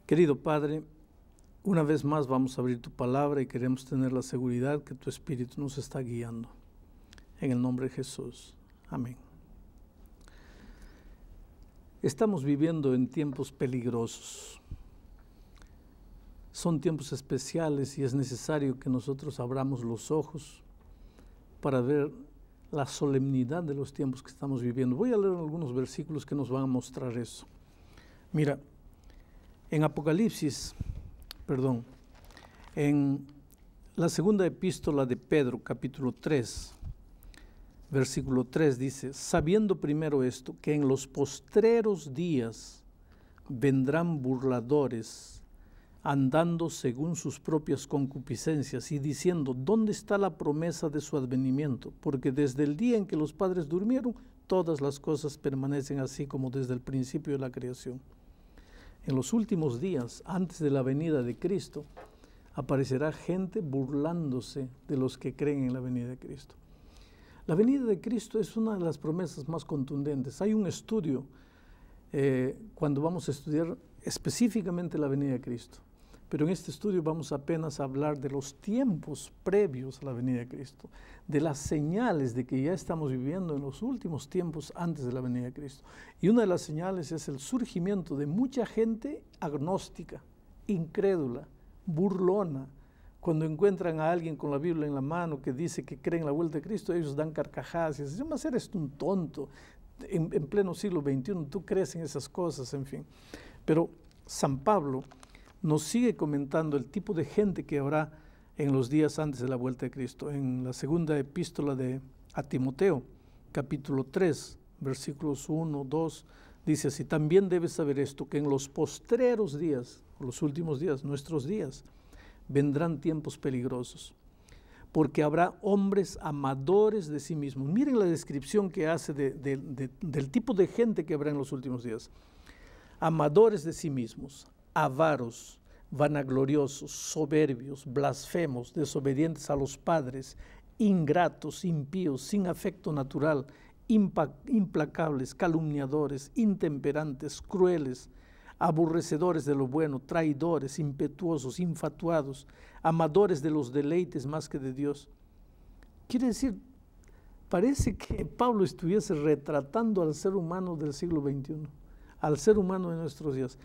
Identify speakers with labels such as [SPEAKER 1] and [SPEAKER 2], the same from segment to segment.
[SPEAKER 1] Querido Padre, una vez más vamos a abrir tu palabra y queremos tener la seguridad que tu Espíritu nos está guiando. En el nombre de Jesús. Amén. Estamos viviendo en tiempos peligrosos. Son tiempos especiales y es necesario que nosotros abramos los ojos para ver la solemnidad de los tiempos que estamos viviendo. Voy a leer algunos versículos que nos van a mostrar eso. Mira, en en la segunda epístola de Pedro, capítulo 3, versículo 3 dice: sabiendo primero esto, que en los postreros días vendrán burladores, andando según sus propias concupiscencias y diciendo: ¿dónde está la promesa de su advenimiento? Porque desde el día en que los padres durmieron, todas las cosas permanecen así como desde el principio de la creación. En los últimos días, antes de la venida de Cristo, aparecerá gente burlándose de los que creen en la venida de Cristo. La venida de Cristo es una de las promesas más contundentes. Hay un estudio, cuando vamos a estudiar específicamente la venida de Cristo, pero en este estudio vamos apenas a hablar de los tiempos previos a la venida de Cristo, de las señales de que ya estamos viviendo en los últimos tiempos antes de la venida de Cristo. Y una de las señales es el surgimiento de mucha gente agnóstica, incrédula, burlona. Cuando encuentran a alguien con la Biblia en la mano que dice que cree en la vuelta de Cristo, ellos dan carcajadas y dicen: mas eres un tonto, en pleno siglo XXI, tú crees en esas cosas, en fin. Pero San Pablo nos sigue comentando el tipo de gente que habrá en los días antes de la vuelta de Cristo. En la segunda epístola a Timoteo, capítulo 3, versículos 1, 2, dice así: también debes saber esto, que en los postreros días, los últimos días, nuestros días, vendrán tiempos peligrosos, porque habrá hombres amadores de sí mismos. Miren la descripción que hace del tipo de gente que habrá en los últimos días. Amadores de sí mismos, avaros, vanagloriosos, soberbios, blasfemos, desobedientes a los padres, ingratos, impíos, sin afecto natural, implacables, calumniadores, intemperantes, crueles, aborrecedores de lo bueno, traidores, impetuosos, infatuados, amadores de los deleites más que de Dios. Quiere decir, parece que Pablo estuviese retratando al ser humano del siglo XXI, al ser humano de nuestros días.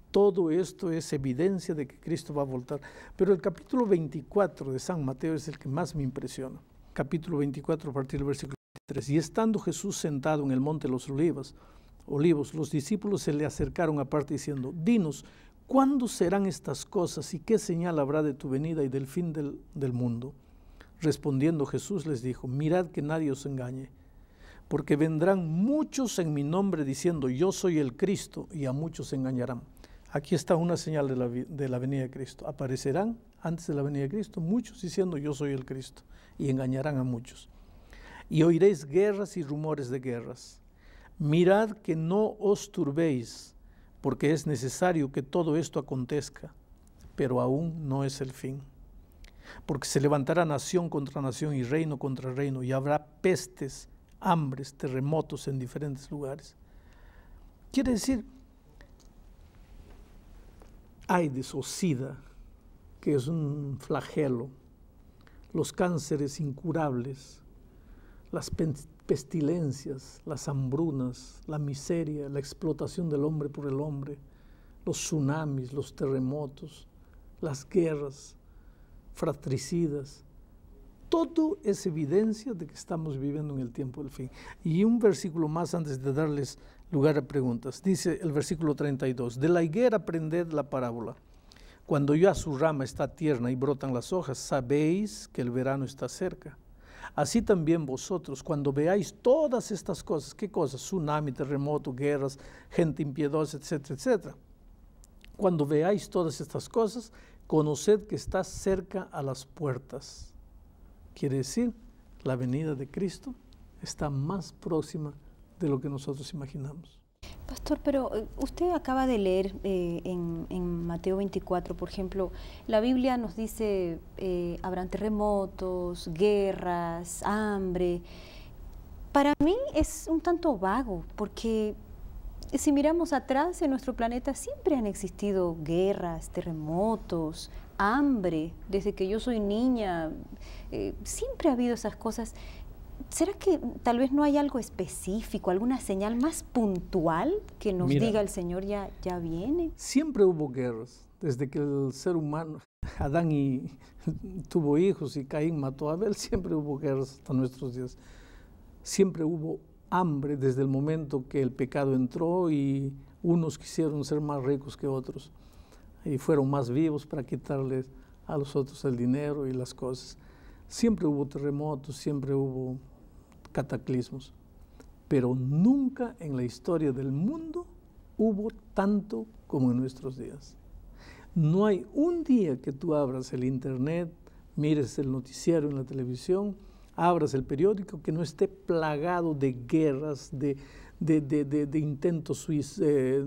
[SPEAKER 1] Todo esto es evidencia de que Cristo va a voltar. Pero el capítulo 24 de San Mateo es el que más me impresiona. Capítulo 24, a partir del versículo 3. Y estando Jesús sentado en el monte de los Olivos, los discípulos se le acercaron aparte diciendo: dinos, ¿cuándo serán estas cosas y qué señal habrá de tu venida y del fin del mundo? Respondiendo Jesús les dijo: mirad que nadie os engañe, porque vendrán muchos en mi nombre diciendo: yo soy el Cristo, y a muchos engañarán. Aquí está una señal de la venida de Cristo. Aparecerán antes de la venida de Cristo muchos diciendo: yo soy el Cristo, y engañarán a muchos. Y oiréis guerras y rumores de guerras. Mirad que no os turbéis, porque es necesario que todo esto acontezca, pero aún no es el fin. Porque se levantará nación contra nación y reino contra reino, y habrá pestes, hambres, terremotos en diferentes lugares. Quiere decir, AIDS o SIDA, que es un flagelo, los cánceres incurables, las pestilencias, las hambrunas, la miseria, la explotación del hombre por el hombre, los tsunamis, los terremotos, las guerras fratricidas. Todo es evidencia de que estamos viviendo en el tiempo del fin. Y un versículo más antes de darles lugar a preguntas. Dice el versículo 32, de la higuera aprended la parábola. Cuando ya su rama está tierna y brotan las hojas, sabéis que el verano está cerca. Así también vosotros, cuando veáis todas estas cosas, ¿qué cosas? Tsunami, terremoto, guerras, gente impiedosa, etcétera, etcétera. Cuando veáis todas estas cosas, conoced que está cerca a las puertas. Quiere decir, la venida de Cristo está más próxima de lo que nosotros imaginamos.
[SPEAKER 2] Pastor, pero usted acaba de leer en Mateo 24, por ejemplo, la Biblia nos dice habrán terremotos, guerras, hambre. Para mí es un tanto vago, porque si miramos atrás, en nuestro planeta siempre han existido guerras, terremotos, hambre. Desde que yo soy niña, siempre ha habido esas cosas. ¿Será que tal vez no hay algo específico, alguna señal más puntual que nos diga el Señor ya viene?
[SPEAKER 1] Siempre hubo guerras. Desde que el ser humano, Adán tuvo hijos y Caín mató a Abel, siempre hubo guerras hasta nuestros días. Siempre hubo hambre desde el momento que el pecado entró y unos quisieron ser más ricos que otros y fueron más vivos para quitarles a los otros el dinero y las cosas. Siempre hubo terremotos, siempre hubo cataclismos, pero nunca en la historia del mundo hubo tanto como en nuestros días. No hay un día que tú abras el internet, mires el noticiero en la televisión, abras el periódico, que no esté plagado de guerras, de intentos suicidas,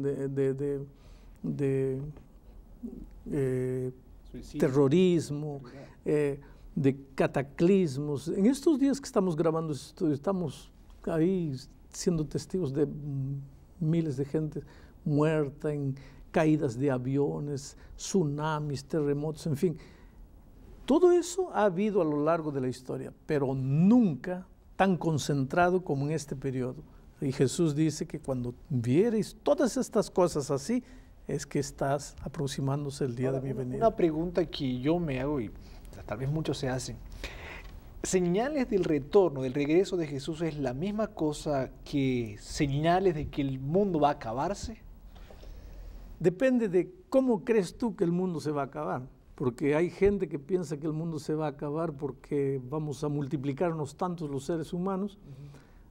[SPEAKER 1] terrorismo, de cataclismos. En estos días que estamos grabando esto, estamos ahí siendo testigos de miles de gente muerta, en caídas de aviones, tsunamis, terremotos, en fin. Todo eso ha habido a lo largo de la historia, pero nunca tan concentrado como en este periodo. Y Jesús dice que cuando viereis todas estas cosas así, es que estás aproximándose el día de mi venida.
[SPEAKER 3] Una pregunta que yo me hago y tal vez muchos se hacen. ¿Señales del retorno, del regreso de Jesús es la misma cosa que señales de que el mundo va a acabarse?
[SPEAKER 1] Depende de cómo crees tú que el mundo se va a acabar, porque hay gente que piensa que el mundo se va a acabar porque vamos a multiplicarnos tantos los seres humanos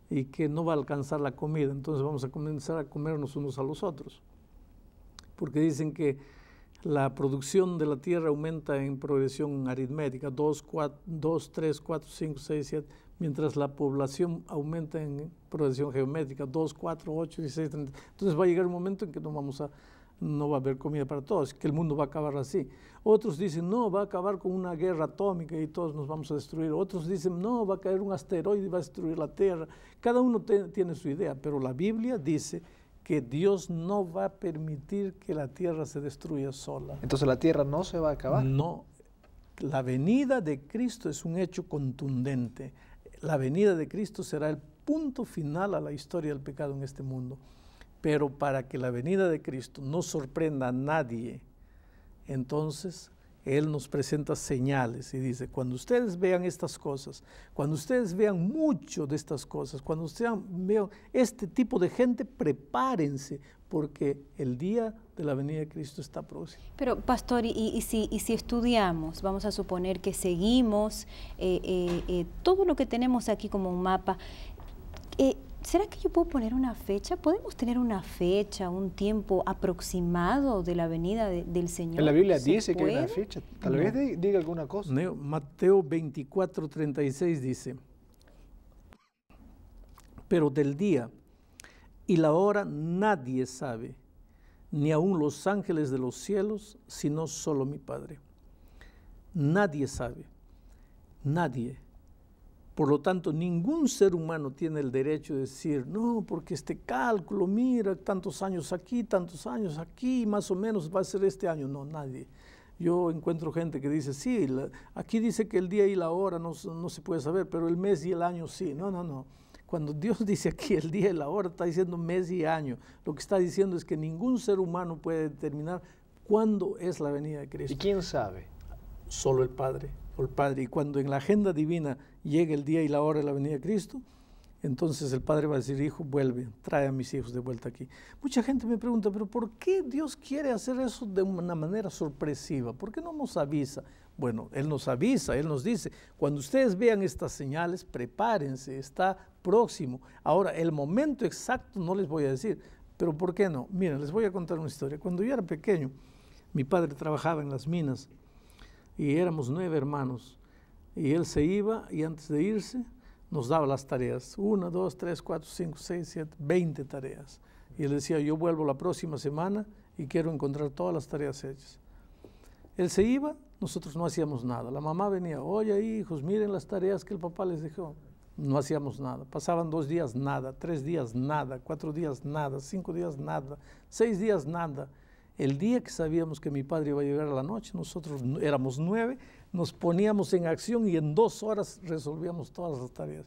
[SPEAKER 1] y que no va a alcanzar la comida, entonces vamos a comenzar a comernos unos a los otros, porque dicen que la producción de la tierra aumenta en progresión aritmética, 2, 3, 4, 5, 6, 7, mientras la población aumenta en progresión geométrica, 2, 4, 8, 16, 30. Entonces va a llegar un momento en que no va a haber comida para todos, que el mundo va a acabar así. Otros dicen, no, va a acabar con una guerra atómica y todos nos vamos a destruir. Otros dicen, no, va a caer un asteroide y va a destruir la Tierra. Cada uno tiene su idea, pero la Biblia dice que Dios no va a permitir que la Tierra se destruya sola.
[SPEAKER 3] Entonces la Tierra no se va a acabar.
[SPEAKER 1] No, la venida de Cristo es un hecho contundente. La venida de Cristo será el punto final a la historia del pecado en este mundo. Pero para que la venida de Cristo no sorprenda a nadie, entonces Él nos presenta señales y dice, cuando ustedes vean estas cosas, cuando ustedes vean mucho de estas cosas, cuando ustedes vean este tipo de gente, prepárense, porque el día de la venida de Cristo está próximo.
[SPEAKER 2] Pero, pastor, y si estudiamos, vamos a suponer que seguimos todo lo que tenemos aquí como un mapa, ¿será que yo puedo poner una fecha? ¿Podemos tener una fecha, un tiempo aproximado de la venida del Señor?
[SPEAKER 3] En la Biblia dice que hay una fecha. Tal vez diga alguna cosa.
[SPEAKER 1] Mateo 24, 36 dice, pero del día y la hora nadie sabe, ni aun los ángeles de los cielos, sino solo mi Padre. Nadie sabe, nadie. Por lo tanto, ningún ser humano tiene el derecho de decir, no, porque este cálculo, mira, tantos años aquí, más o menos va a ser este año. No, nadie. Yo encuentro gente que dice, sí, aquí dice que el día y la hora no se puede saber, pero el mes y el año sí. No. Cuando Dios dice aquí el día y la hora, está diciendo mes y año. Lo que está diciendo es que ningún ser humano puede determinar cuándo es la venida de Cristo.
[SPEAKER 3] ¿Y quién sabe?
[SPEAKER 1] Solo el Padre. Y cuando en la agenda divina llegue el día y la hora de la venida de Cristo, entonces el Padre va a decir, hijo, vuelve, trae a mis hijos de vuelta aquí. Mucha gente me pregunta, pero ¿por qué Dios quiere hacer eso de una manera sorpresiva? ¿Por qué no nos avisa? Bueno, Él nos avisa, Él nos dice, cuando ustedes vean estas señales, prepárense, está próximo. Ahora, el momento exacto no les voy a decir, pero ¿por qué no? Miren, les voy a contar una historia. Cuando yo era pequeño, mi padre trabajaba en las minas, y éramos 9 hermanos, y él se iba, y antes de irse, nos daba las tareas, 1, 2, 3, 4, 5, 6, 7, 20 tareas, y él decía, yo vuelvo la próxima semana, y quiero encontrar todas las tareas hechas. Él se iba, nosotros no hacíamos nada, la mamá venía, oye hijos, miren las tareas que el papá les dejó, no hacíamos nada. Pasaban 2 días, nada, 3 días, nada, 4 días, nada, 5 días, nada, 6 días, nada. El día que sabíamos que mi padre iba a llegar a la noche, nosotros éramos 9, nos poníamos en acción y en 2 horas resolvíamos todas las tareas.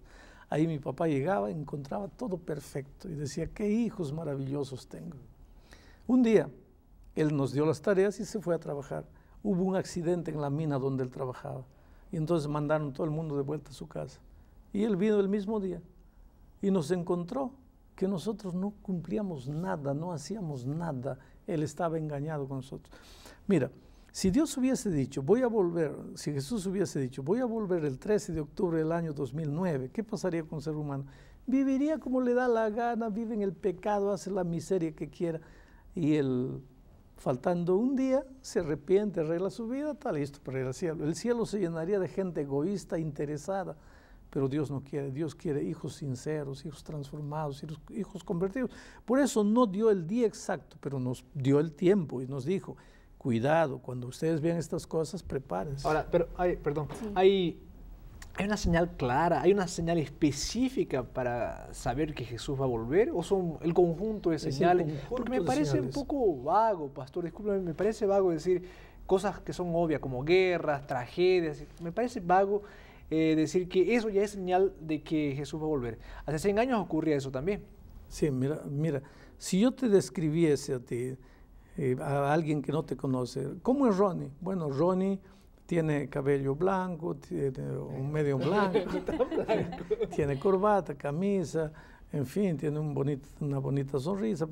[SPEAKER 1] Ahí mi papá llegaba, encontraba todo perfecto y decía, qué hijos maravillosos tengo. Un día, él nos dio las tareas y se fue a trabajar. Hubo un accidente en la mina donde él trabajaba y entonces mandaron todo el mundo de vuelta a su casa. Y él vino el mismo día y nos encontró que nosotros no cumplíamos nada, no hacíamos nada. Él estaba engañado con nosotros. Mira, si Dios hubiese dicho, voy a volver, si Jesús hubiese dicho, voy a volver el 13 de octubre del año 2009, ¿qué pasaría con el ser humano? Viviría como le da la gana, vive en el pecado, hace la miseria que quiera. Y él, faltando un día, se arrepiente, arregla su vida, está listo para ir al cielo. El cielo se llenaría de gente egoísta, interesada. Pero Dios no quiere, Dios quiere hijos sinceros, hijos transformados, hijos convertidos. Por eso no dio el día exacto, pero nos dio el tiempo y nos dijo, cuidado, cuando ustedes vean estas cosas, prepárense.
[SPEAKER 3] Ahora, pero hay una señal clara, hay una señal específica para saber que Jesús va a volver, o son el conjunto de señales. Porque me parece un poco vago, pastor, discúlpeme, me parece vago decir cosas que son obvias, como guerras, tragedias, me parece vago decir que eso ya es señal de que Jesús va a volver. Hace 100 años ocurría eso también.
[SPEAKER 1] Sí, mira, si yo te describiese a ti, a alguien que no te conoce, ¿cómo es Ronnie? Bueno, Ronnie tiene cabello blanco, tiene un medio blanco, tiene corbata, camisa, en fin, tiene una bonita sonrisa,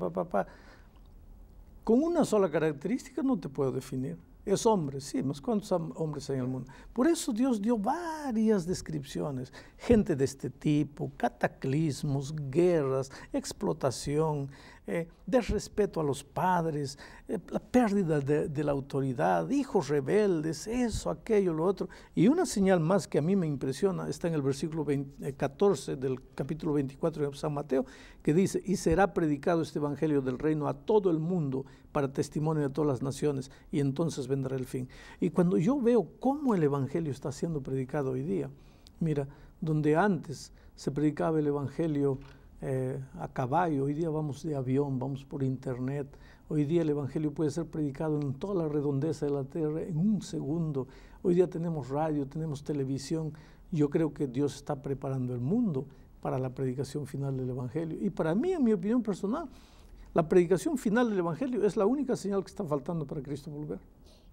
[SPEAKER 1] Con una sola característica no te puedo definir. Es hombre, sí, más cuántos hombres hay en el mundo. Por eso Dios dio varias descripciones. Gente de este tipo, cataclismos, guerras, explotación, desrespeto a los padres, la pérdida de la autoridad, hijos rebeldes, eso, aquello, lo otro. Y una señal más que a mí me impresiona está en el versículo 14 del capítulo 24 de San Mateo, que dice, y será predicado este evangelio del reino a todo el mundo para testimonio de todas las naciones, y entonces vendrá el fin. Y cuando yo veo cómo el evangelio está siendo predicado hoy día, mira, donde antes se predicaba el evangelio a caballo, hoy día vamos de avión, vamos por internet. Hoy día el evangelio puede ser predicado en toda la redondeza de la tierra en un segundo. Hoy día tenemos radio, tenemos televisión. Yo creo que Dios está preparando el mundo para la predicación final del evangelio. Y para mí, en mi opinión personal, la predicación final del evangelio es la única señal que está faltando para Cristo volver.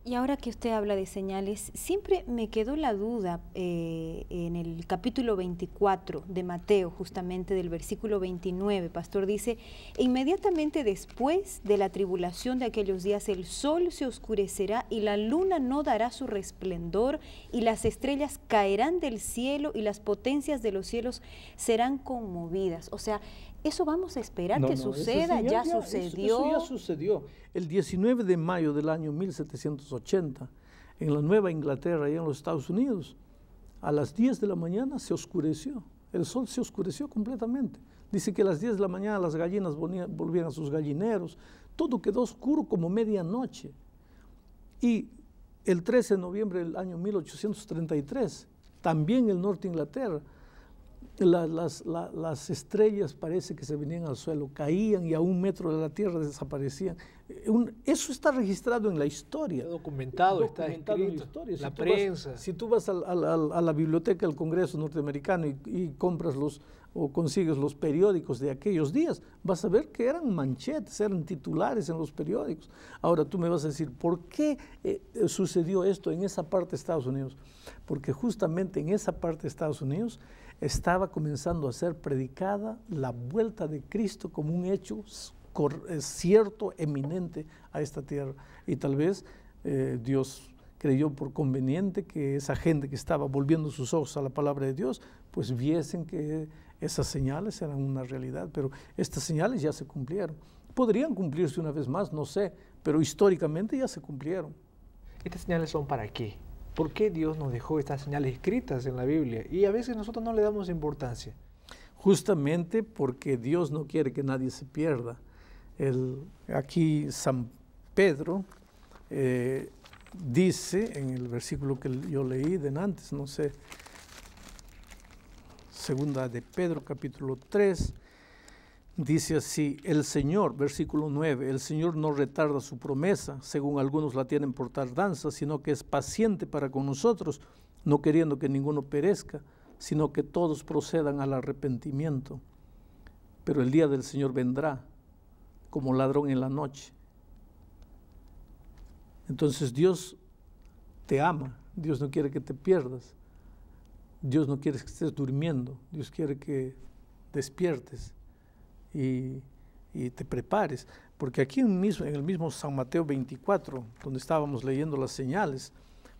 [SPEAKER 2] Y ahora que usted habla de señales, siempre me quedó la duda en el capítulo 24 de Mateo, justamente del versículo 29, pastor, dice, inmediatamente después de la tribulación de aquellos días, el sol se oscurecerá y la luna no dará su resplandor y las estrellas caerán del cielo y las potencias de los cielos serán conmovidas. O sea, ¿eso vamos a esperar que suceda? ¿Ya sucedió?
[SPEAKER 1] Eso ya sucedió. El 19 de mayo del año 1780, en la Nueva Inglaterra, allá en los Estados Unidos, a las 10 de la mañana se oscureció. El sol se oscureció completamente. Dice que a las 10 de la mañana las gallinas volvían a sus gallineros. Todo quedó oscuro como medianoche. Y el 13 de noviembre del año 1833, también en el norte de Inglaterra, las estrellas parece que se venían al suelo, caían y a 1 metro de la tierra desaparecían. Eso está registrado en la historia.
[SPEAKER 3] Está documentado, está escrito, en la historia. La prensa.
[SPEAKER 1] Si tú vas a la biblioteca del Congreso norteamericano y compras o consigues los periódicos de aquellos días, vas a ver que eran manchetes, eran titulares en los periódicos. Ahora tú me vas a decir, ¿por qué sucedió esto en esa parte de Estados Unidos? Porque justamente en esa parte de Estados Unidos estaba comenzando a ser predicada la vuelta de Cristo como un hecho cierto, eminente a esta tierra. Y tal vez Dios creyó por conveniente que esa gente que estaba volviendo sus ojos a la palabra de Dios, pues viesen que esas señales eran una realidad, pero estas señales ya se cumplieron. Podrían cumplirse una vez más, no sé, pero históricamente ya se cumplieron.
[SPEAKER 3] ¿Estas señales son para qué? ¿Por qué Dios nos dejó estas señales escritas en la Biblia? Y a veces nosotros no le damos importancia.
[SPEAKER 1] Justamente porque Dios no quiere que nadie se pierda. Aquí San Pedro dice en el versículo que yo leí de antes, no sé, segunda de Pedro, capítulo 3, dice así: el Señor, versículo 9, el Señor no retarda su promesa, según algunos la tienen por tardanza, sino que es paciente para con nosotros, no queriendo que ninguno perezca, sino que todos procedan al arrepentimiento. Pero el día del Señor vendrá como ladrón en la noche. Entonces Dios te ama, Dios no quiere que te pierdas, Dios no quiere que estés durmiendo, Dios quiere que despiertes y te prepares, porque aquí en el mismo San Mateo 24, donde estábamos leyendo las señales,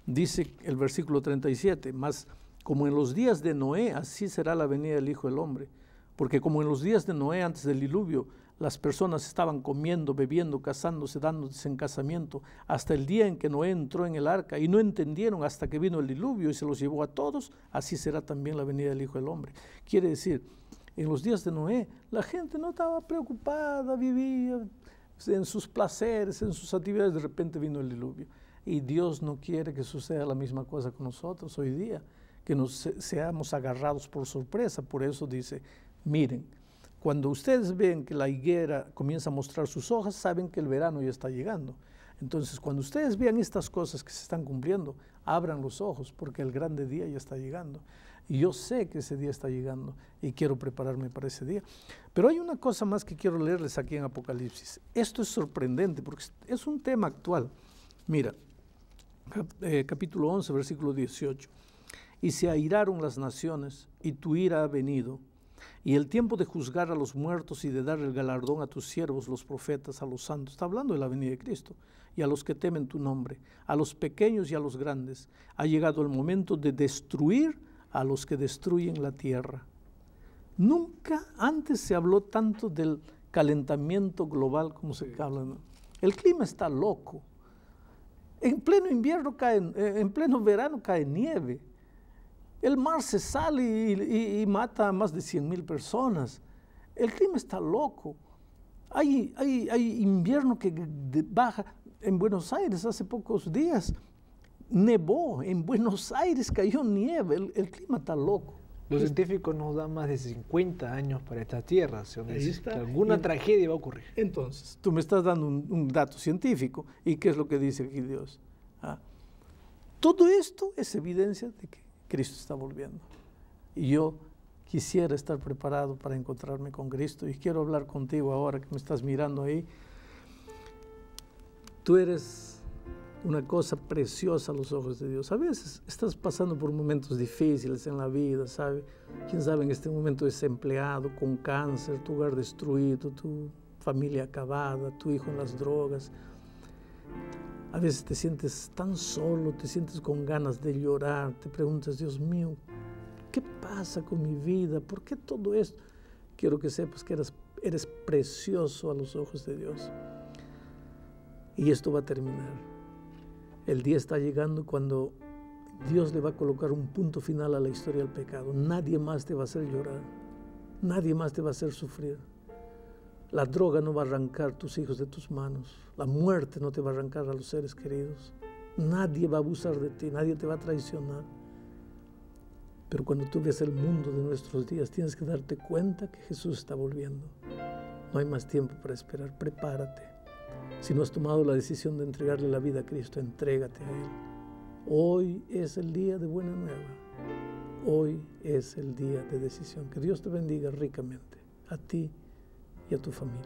[SPEAKER 1] dice el versículo 37, mas como en los días de Noé, así será la venida del Hijo del Hombre, porque como en los días de Noé antes del diluvio, las personas estaban comiendo, bebiendo, casándose, dándose en casamiento, hasta el día en que Noé entró en el arca y no entendieron hasta que vino el diluvio y se los llevó a todos, así será también la venida del Hijo del Hombre. Quiere decir, en los días de Noé, la gente no estaba preocupada, vivía en sus placeres, en sus actividades, de repente vino el diluvio. Y Dios no quiere que suceda la misma cosa con nosotros hoy día, que nos seamos agarrados por sorpresa. Por eso dice, miren, cuando ustedes ven que la higuera comienza a mostrar sus hojas, saben que el verano ya está llegando. Entonces, cuando ustedes vean estas cosas que se están cumpliendo, abran los ojos, porque el grande día ya está llegando. Y yo sé que ese día está llegando y quiero prepararme para ese día. Pero hay una cosa más que quiero leerles aquí en Apocalipsis. Esto es sorprendente porque es un tema actual. Mira, capítulo 11, versículo 18. Y se airaron las naciones, y tu ira ha venido, y el tiempo de juzgar a los muertos y de dar el galardón a tus siervos, los profetas, a los santos. Está hablando de la venida de Cristo. Y a los que temen tu nombre, a los pequeños y a los grandes. Ha llegado el momento de destruir a los que destruyen la tierra. Nunca antes se habló tanto del calentamiento global como se habla, ¿no? El clima está loco. En pleno invierno en pleno verano cae nieve. El mar se sale y mata a más de 100,000 personas. El clima está loco. Hay invierno que baja. En Buenos Aires hace pocos días nevó. En Buenos Aires cayó nieve. El clima está loco.
[SPEAKER 3] Los científicos nos dan más de 50 años para esta Tierra. Que alguna tragedia va a ocurrir.
[SPEAKER 1] Entonces, tú me estás dando un dato científico. ¿Y qué es lo que dice aquí Dios? Todo esto es evidencia de que Cristo está volviendo. Y yo quisiera estar preparado para encontrarme con Cristo. Y quiero hablar contigo ahora que me estás mirando ahí. Tú eres una cosa preciosa a los ojos de Dios. A veces estás pasando por momentos difíciles en la vida, ¿sabe? Quién sabe, en este momento desempleado, con cáncer, tu hogar destruido, tu familia acabada, tu hijo en las drogas. A veces te sientes tan solo, te sientes con ganas de llorar, te preguntas, Dios mío, ¿qué pasa con mi vida? ¿Por qué todo esto? Quiero que sepas que eres precioso a los ojos de Dios. Y esto va a terminar. El día está llegando cuando Dios le va a colocar un punto final a la historia del pecado. Nadie más te va a hacer llorar. Nadie más te va a hacer sufrir. La droga no va a arrancar tus hijos de tus manos. La muerte no te va a arrancar a los seres queridos. Nadie va a abusar de ti, nadie te va a traicionar. Pero cuando tú ves el mundo de nuestros días, tienes que darte cuenta que Jesús está volviendo. No hay más tiempo para esperar, prepárate. Si no has tomado la decisión de entregarle la vida a Cristo, entrégate a Él. Hoy es el día de buena nueva. Hoy es el día de decisión. Que Dios te bendiga ricamente, a ti y a tu familia.